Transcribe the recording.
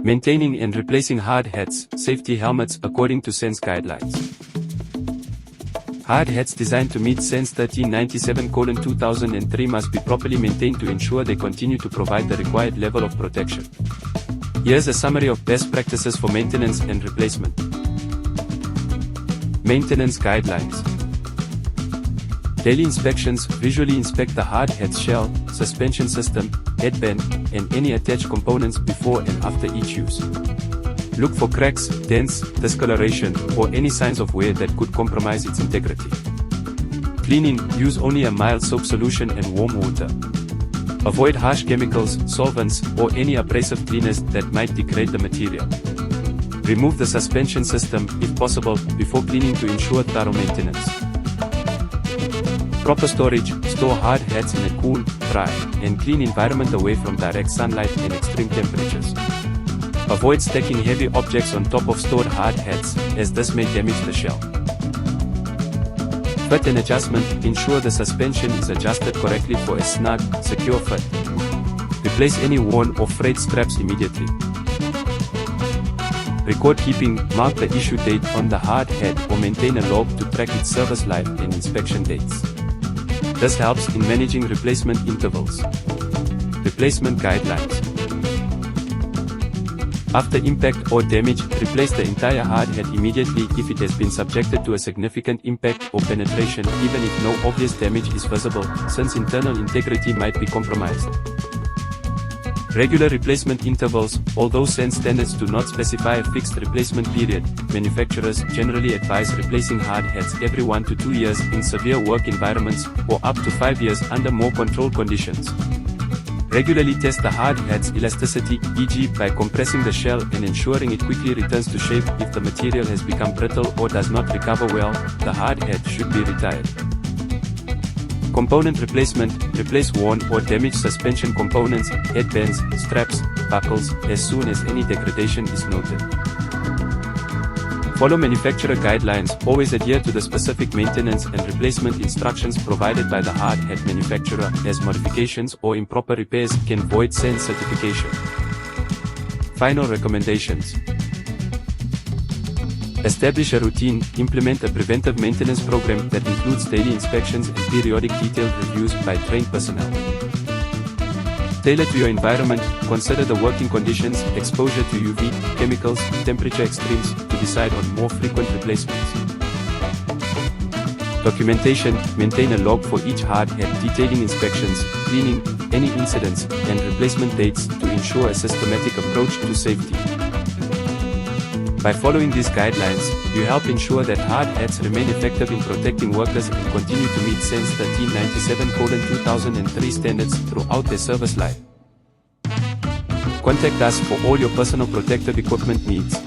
Maintaining and replacing hard hats, safety helmets according to SANS guidelines. Hard hats designed to meet SANS 1397:2003 must be properly maintained to ensure they continue to provide the required level of protection. Here's a summary of best practices for maintenance and replacement. Maintenance guidelines. Daily inspections. Visually inspect the hard hat shell, suspension system, headband, and any attached components before and after each use. Look for cracks, dents, discoloration, or any signs of wear that could compromise its integrity. Cleaning. Use only a mild soap solution and warm water. Avoid harsh chemicals, solvents, or any abrasive cleaners that might degrade the material. Remove the suspension system, if possible, before cleaning to ensure thorough maintenance. Proper storage. Store hard hats in a cool, dry, and clean environment away from direct sunlight and extreme temperatures. Avoid stacking heavy objects on top of stored hard hats, as this may damage the shell. Fit and adjustment. Ensure the suspension is adjusted correctly for a snug, secure fit. Replace any worn or frayed straps immediately. Record keeping. Mark the issue date on the hard hat or maintain a log to track its service life and inspection dates. This helps in managing replacement intervals. Replacement guidelines. After impact or damage, replace the entire hard hat immediately if it has been subjected to a significant impact or penetration, even if no obvious damage is visible, since internal integrity might be compromised. Regular replacement intervals. Although SANS standards do not specify a fixed replacement period, manufacturers generally advise replacing hard hats every 1 to 2 years in severe work environments, or up to 5 years under more controlled conditions. Regularly test the hard hat's elasticity, e.g. by compressing the shell and ensuring it quickly returns to shape. If the material has become brittle or does not recover well, the hard hat should be retired. Component replacement. Replace worn or damaged suspension components, headbands, straps, buckles, as soon as any degradation is noted. Follow manufacturer guidelines. Always adhere to the specific maintenance and replacement instructions provided by the hard hat manufacturer, as modifications or improper repairs can void SANS certification. Final recommendations. Establish a routine. Implement a preventive maintenance program that includes daily inspections and periodic detailed reviews by trained personnel. Tailor to your environment. Consider the working conditions, exposure to UV, chemicals, temperature extremes, to decide on more frequent replacements. Documentation. Maintain a log for each hard hat detailing inspections, cleaning, any incidents, and replacement dates to ensure a systematic approach to safety. By following these guidelines, you help ensure that hard hats remain effective in protecting workers and continue to meet SANS 1397:2003 standards throughout their service life. Contact us for all your personal protective equipment needs.